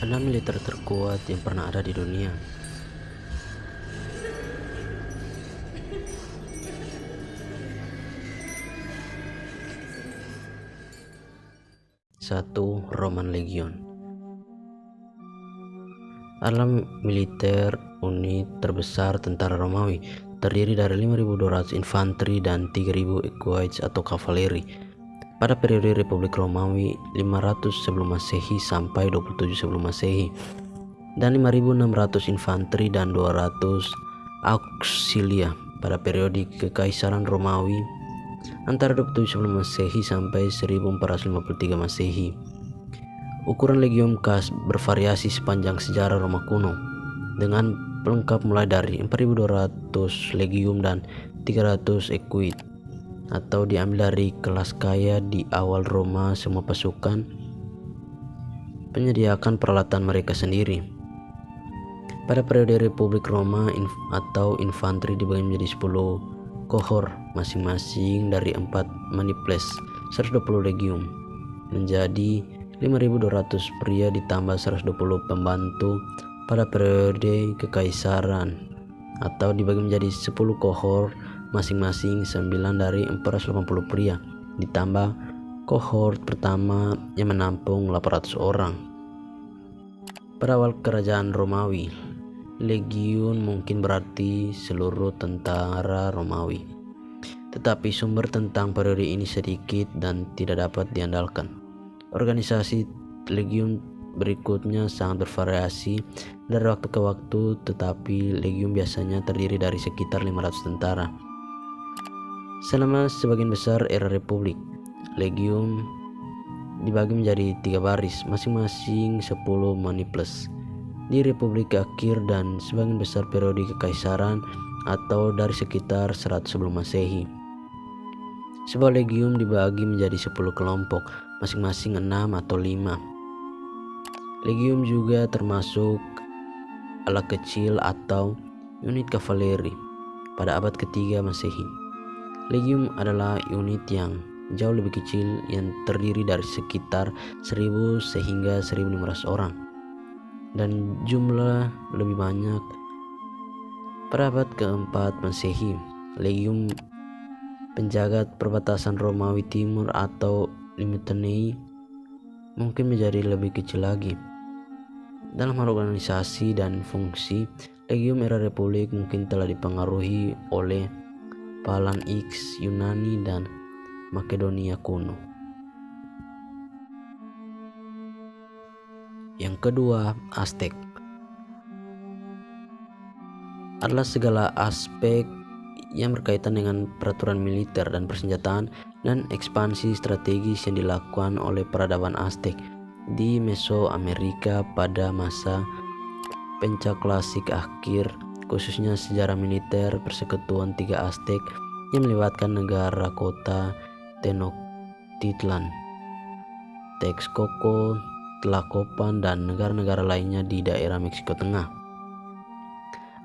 6 militer terkuat yang pernah ada di dunia. Satu, Roman Legion. Adalah militer unit terbesar tentara Romawi, terdiri dari 5.200 infanteri dan 3.000 equites atau kavaleri. Pada periode Republik Romawi 500 sebelum Masehi sampai 27 sebelum Masehi, dan 5.600 infanteri dan 200 auxilia pada periode Kekaisaran Romawi antara 27 sebelum Masehi sampai 1453 Masehi. Ukuran legium khas bervariasi sepanjang sejarah Roma kuno, dengan pelengkap mulai dari 4.200 legium dan 300 equid, atau diambil dari kelas kaya di awal Roma. Semua pasukan menyediakan peralatan mereka sendiri. Pada periode Republik Roma atau infanteri dibagi menjadi 10 kohor masing-masing dari 4 maniples 120 legium, menjadi 5.200 pria ditambah 120 pembantu. Pada periode Kekaisaran atau dibagi menjadi 10 kohor masing-masing 9 dari 480 pria ditambah kohort pertama yang menampung 800 orang. Pada awal kerajaan Romawi, legiun mungkin berarti seluruh tentara Romawi, tetapi sumber tentang periode ini sedikit dan tidak dapat diandalkan. Organisasi legiun berikutnya sangat bervariasi dari waktu ke waktu, tetapi legiun biasanya terdiri dari sekitar 500 tentara. Selama sebagian besar era Republik, legiun dibagi menjadi 3 baris, masing-masing 10 maniples. Di Republik akhir dan sebagian besar periode Kekaisaran atau dari sekitar 100 sebelum Masehi, sebuah legium dibagi menjadi 10 kelompok, masing-masing 6 atau 5. Legium juga termasuk ala kecil atau unit kavaleri pada abad ketiga Masehi. Legium adalah unit yang jauh lebih kecil yang terdiri dari sekitar 1.000 sehingga 1.500 orang dan jumlah lebih banyak. Pada abad keempat Masehi, legium penjaga perbatasan Romawi Timur atau Limitanei mungkin menjadi lebih kecil lagi. Dalam hal organisasi dan fungsi, legium era Republik mungkin telah dipengaruhi oleh Phalanx Yunani dan Makedonia kuno. Yang kedua, Aztec adalah segala aspek yang berkaitan dengan peraturan militer dan persenjataan dan ekspansi strategis yang dilakukan oleh peradaban Aztec di Mesoamerika pada masa pencaklasik akhir, khususnya sejarah militer persekutuan 3 Aztec yang melibatkan negara kota Tenochtitlan, Texcoco, Tlacopan, dan negara-negara lainnya di daerah Meksiko Tengah.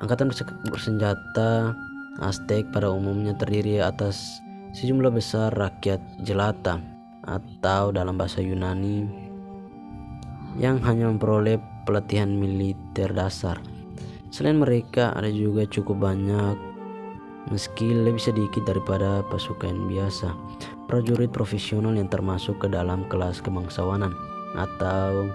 Angkatan bersenjata Aztec pada umumnya terdiri atas sejumlah besar rakyat jelata atau dalam bahasa Yunani yang hanya memperoleh pelatihan militer dasar. Selain mereka, ada juga cukup banyak, meski lebih sedikit daripada pasukan biasa, prajurit profesional yang termasuk ke dalam kelas kebangsawanan atau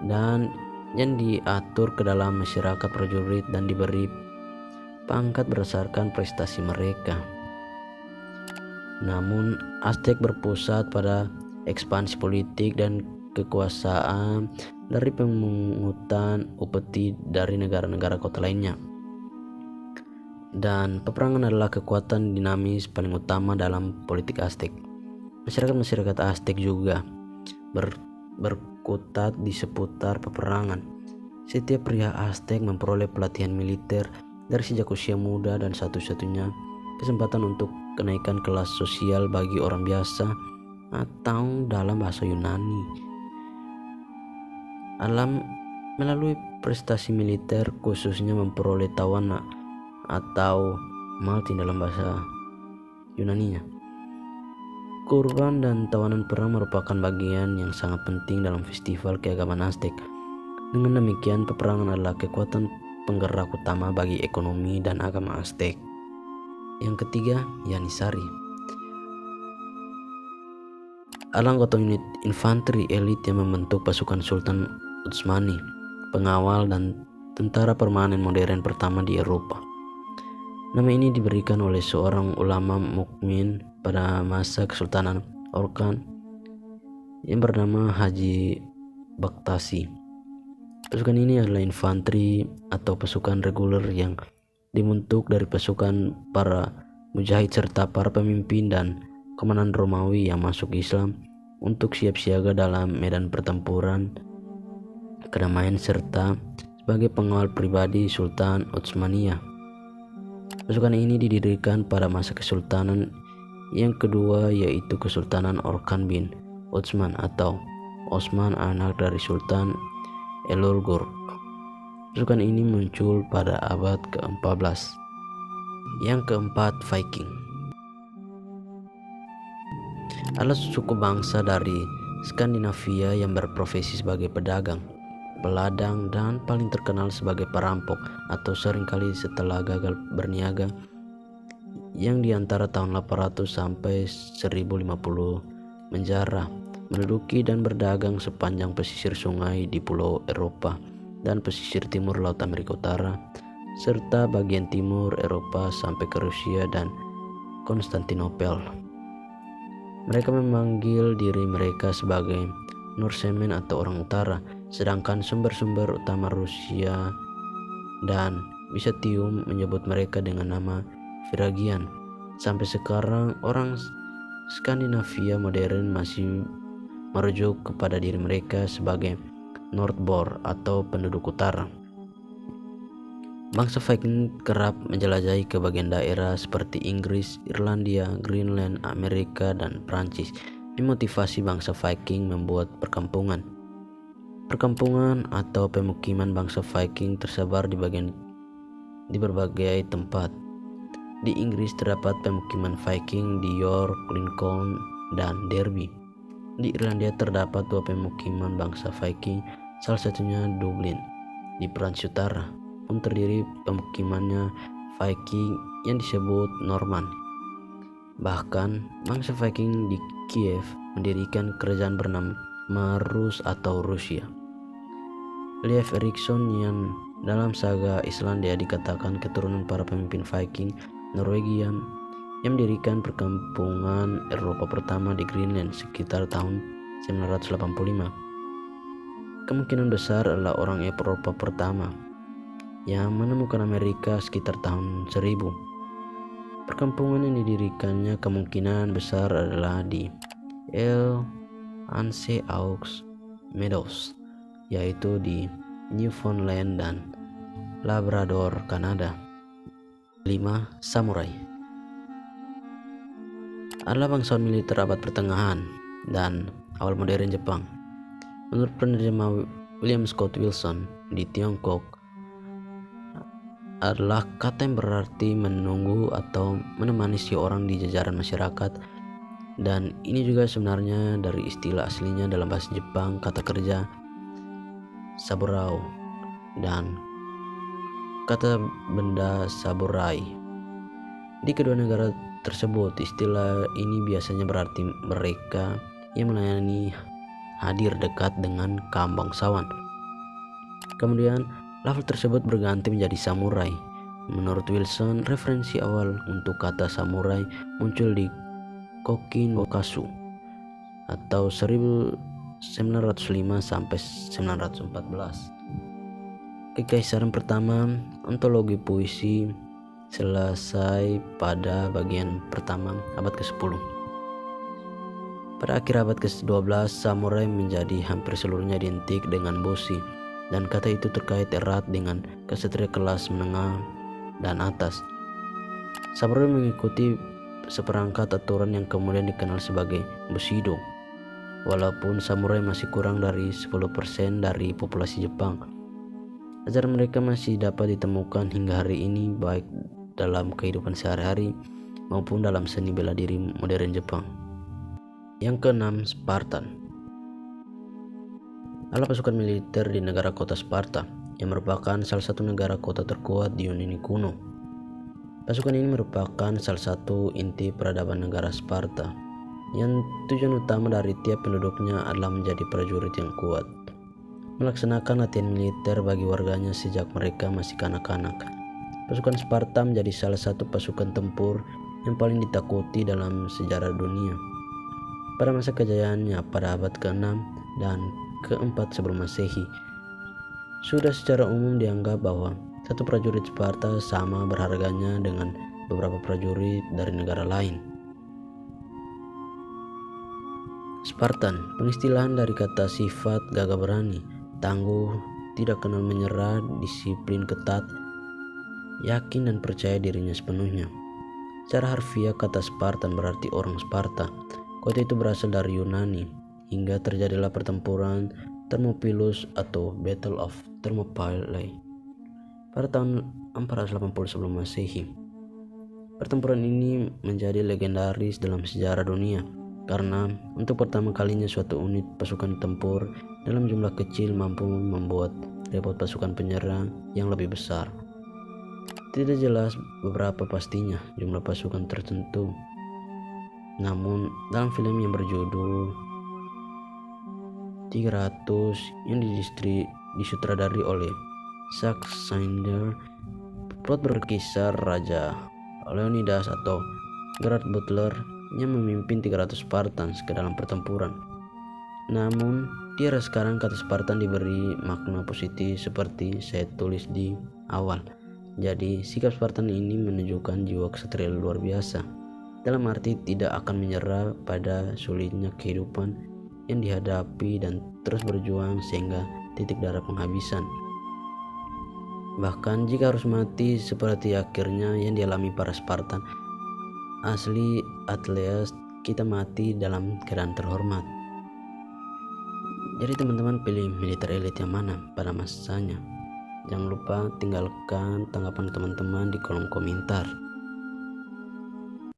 dan yang diatur ke dalam masyarakat prajurit dan diberi pangkat berdasarkan prestasi mereka. Namun, Aztec berpusat pada ekspansi politik dan kekuasaan dari pemungutan upeti dari negara-negara kota lainnya. Dan peperangan adalah kekuatan dinamis paling utama dalam politik Aztec. Masyarakat Aztec juga berkutat di seputar peperangan. Setiap pria Aztec memperoleh pelatihan militer dari sejak usia muda, dan satu-satunya kesempatan untuk kenaikan kelas sosial bagi orang biasa atau dalam bahasa Yunani melalui prestasi militer, khususnya memperoleh tawana atau maltin dalam bahasa Yunaninya. Kurban dan tawanan perang merupakan bagian yang sangat penting dalam festival keagamaan Aztec. Dengan demikian, peperangan adalah kekuatan penggerak utama bagi ekonomi dan agama Aztec. Yang ketiga, Yanisari. Adalah anggota unit infanteri elit yang membentuk pasukan Sultan Utsmani, pengawal dan tentara permanen modern pertama di Eropa. Nama ini diberikan oleh seorang ulama mukmin pada masa Kesultanan Orkan yang bernama Haji Baktasi. Pasukan ini adalah infanteri atau pasukan reguler yang dibentuk dari pasukan para mujahid serta para pemimpin dan komandan Romawi yang masuk Islam untuk siap siaga dalam medan pertempuran kedamaian serta sebagai pengawal pribadi Sultan Utsmaniyah. Pasukan ini didirikan pada masa Kesultanan yang kedua, yaitu Kesultanan Orkan bin Utsman atau Osman, anak dari Sultan Elulgur. Pasukan ini muncul pada abad ke-14. Yang keempat, Viking. Adalah suku bangsa dari Skandinavia yang berprofesi sebagai pedagang, peladang, dan paling terkenal sebagai perampok atau seringkali setelah gagal berniaga yang di antara tahun 800 sampai 1050 menjarah, menduduki dan berdagang sepanjang pesisir sungai di pulau Eropa dan pesisir timur Laut Amerika Utara serta bagian timur Eropa sampai ke Rusia dan Konstantinopel. Mereka memanggil diri mereka sebagai Norsemen atau orang utara, sedangkan sumber-sumber utama Rusia dan Byzantium menyebut mereka dengan nama Viragian. Sampai sekarang orang Skandinavia modern masih merujuk kepada diri mereka sebagai Nordbor atau penduduk utara. Bangsa Viking kerap menjelajahi ke bagian daerah seperti Inggris, Irlandia, Greenland, Amerika, dan Prancis. Dimotivasi bangsa Viking membuat perkampungan. Perkampungan atau pemukiman bangsa Viking tersebar di berbagai tempat. Di Inggris terdapat pemukiman Viking di York, Lincoln, dan Derby. Di Irlandia terdapat 2 pemukiman bangsa Viking, salah satunya Dublin. Di Prancis Utara pun terdiri pemukimannya Viking yang disebut Norman. Bahkan bangsa Viking di Kiev mendirikan kerajaan bernama Rus atau Rusia. Leif Erikson yang dalam saga Islandia dikatakan keturunan para pemimpin Viking Norwegia yang mendirikan perkampungan Eropa pertama di Greenland sekitar tahun 985. Kemungkinan besar adalah orang Eropa pertama yang menemukan Amerika sekitar tahun 1000. Perkampungan yang didirikannya kemungkinan besar adalah di Anse Aux Meadows, yaitu di Newfoundland dan Labrador, Kanada. 5. Samurai adalah bangsawan militer abad pertengahan dan awal modern Jepang. Menurut penerjemah William Scott Wilson, di Tiongkok adalah kata yang berarti menunggu atau menemani seorang di jajaran masyarakat, dan ini juga sebenarnya dari istilah aslinya dalam bahasa Jepang, kata kerja saburao dan kata benda saburai. Di kedua negara tersebut, istilah ini biasanya berarti mereka yang melayani hadir dekat dengan kaum bangsawan. Kemudian lafaz tersebut berganti menjadi samurai. Menurut Wilson, referensi awal untuk kata samurai muncul di Kokin Bokasu atau 1905 sampai 914. Kekaisaran pertama, antologi puisi, selesai pada bagian pertama abad ke-10. Pada akhir abad ke-12, samurai menjadi hampir seluruhnya identik dengan boshi, dan kata itu terkait erat dengan kesatria kelas menengah dan atas. Samurai mengikuti seperangkat aturan yang kemudian dikenal sebagai bushido. Walaupun samurai masih kurang dari 10% dari populasi Jepang, ajaran mereka masih dapat ditemukan hingga hari ini baik dalam kehidupan sehari-hari maupun dalam seni bela diri modern Jepang. Yang keenam, Spartan adalah pasukan militer di negara kota Sparta, yang merupakan salah satu negara kota terkuat di Yunani kuno. Pasukan ini merupakan salah satu inti peradaban negara Sparta, yang tujuan utama dari tiap penduduknya adalah menjadi prajurit yang kuat, melaksanakan latihan militer bagi warganya sejak mereka masih kanak-kanak. Pasukan Sparta menjadi salah satu pasukan tempur yang paling ditakuti dalam sejarah dunia. Pada masa kejayaannya pada abad ke-6 dan ke-4 sebelum Masehi, sudah secara umum dianggap bahwa satu prajurit Sparta sama berharganya dengan beberapa prajurit dari negara lain. Spartan, pengistilahan dari kata sifat gagah berani, tangguh, tidak kenal menyerah, disiplin ketat, yakin dan percaya dirinya sepenuhnya. Secara harfiah kata Spartan berarti orang Sparta. Kota itu berasal dari Yunani, hingga terjadilah pertempuran Thermopylae atau Battle of Thermopylae pada tahun 480 sebelum Masehi. Pertempuran ini menjadi legendaris dalam sejarah dunia karena untuk pertama kalinya suatu unit pasukan tempur dalam jumlah kecil mampu membuat repot pasukan penyerang yang lebih besar. Tidak jelas beberapa pastinya jumlah pasukan tertentu. Namun dalam film yang berjudul 300 yang disutradari oleh Zack Snyder, plot berkisar Raja Leonidas atau Gerard Butler yang memimpin 300 Spartans ke dalam pertempuran. Namun di era sekarang kata Spartan diberi makna positif seperti saya tulis di awal. Jadi sikap Spartan ini menunjukkan jiwa kesatria luar biasa, dalam arti tidak akan menyerah pada sulitnya kehidupan yang dihadapi dan terus berjuang sehingga titik darah penghabisan. Bahkan jika harus mati seperti akhirnya yang dialami para Spartan asli Atleas, kita mati dalam keadaan terhormat. Jadi teman-teman pilih militer elit yang mana pada masanya? Jangan lupa tinggalkan tanggapan teman-teman di kolom komentar.